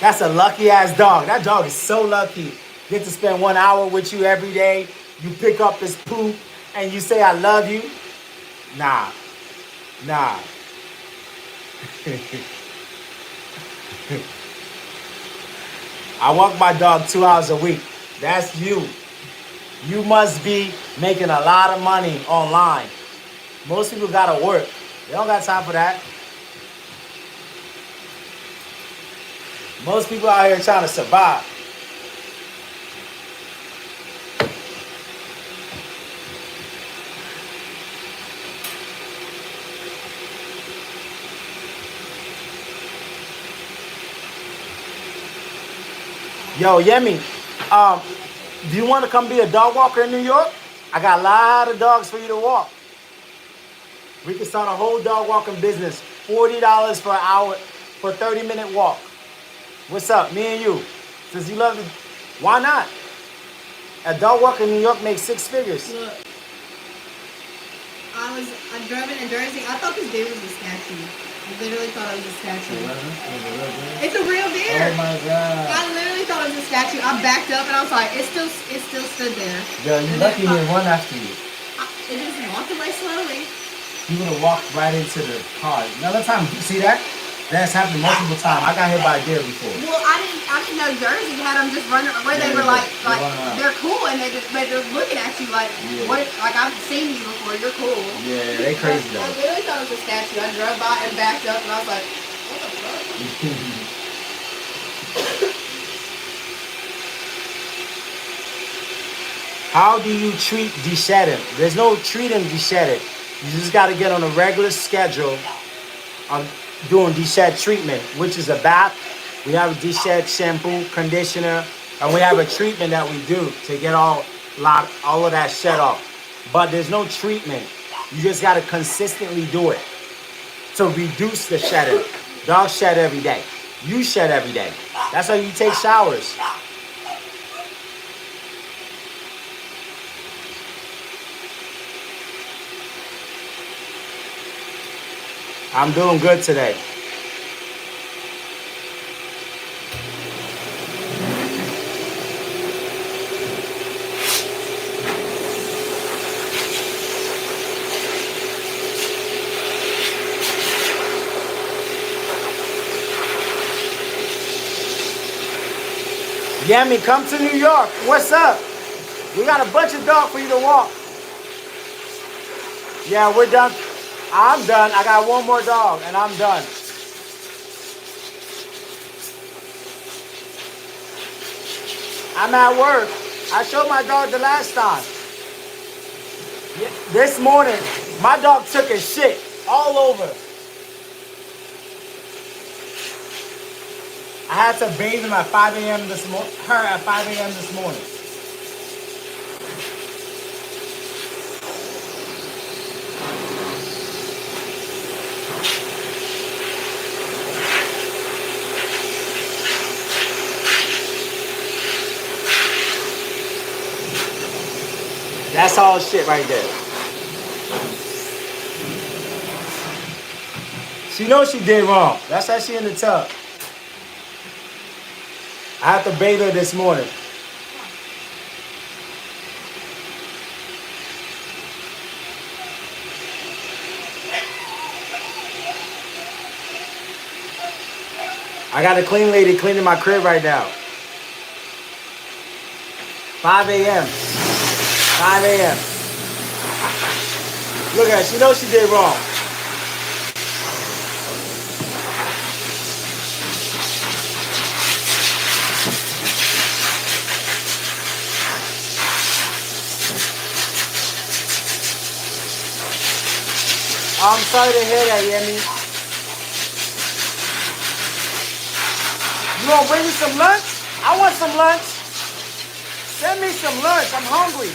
That's a lucky ass dog. That dog is so lucky. Get to spend 1 hour with you every day. You pick up his poop and you say, I love you. Nah, nah. I walk my dog 2 hours a week. That's you. You must be making a lot of money online. Most people gotta work. They don't got time for that. Most people out here trying to survive. Yo, Yemi, do you want to come be a dog walker in New York? I got a lot of dogs for you to walk. We can start a whole dog walking business. $40 for an hour for a 30-minute walk. What's up, me and you? Since you love it, why not? A dog walker in New York makes 6 figures. Look, I drove in Jersey. I thought this deer was a statue. I literally thought it was a statue. It's a real deer. Oh my God. I literally thought it was a statue. I backed up and I was like, it still stood there. Yo, you lucky it didn't run after you. It just walked away slowly. You would have walked right into the car. Another time, you see that? That's happened multiple times. I got hit by a deer before. Well, I didn't know Jersey had them just running where they were like they're cool and they're looking at you like what, like I've seen you before. You're cool. Yeah, they crazy though. I literally thought it was a statue. I drove by and backed up and I was like, what the fuck? How do you treat de-shedding? There's no treating de-shedding. You just got to get on a regular schedule of doing de-shed treatment, which is a bath. We have a de-shed shampoo, conditioner, and we have a treatment that we do to get all of that shed off. But there's no treatment. You just got to consistently do it to reduce the shedding. Dogs shed every day. You shed every day. That's how you take showers. I'm doing good today. Yami, come to New York. What's up? We got a bunch of dogs for you to walk. Yeah, we're done. I'm done. I got one more dog and I'm done. I'm at work. I showed my dog the last time. This morning, my dog took a shit all over. I had to bathe him at 5 a.m. this morning. Her at 5 a.m. this morning. That's all shit right there. She knows she did wrong. That's why she in the tub. I have to bathe her this morning. I got a clean lady cleaning my crib right now. 5 a.m. 5 a.m. Look at her. She knows she did wrong. I'm sorry to hear that, Yemi. You gonna bring me some lunch? I want some lunch. Send me some lunch. I'm hungry.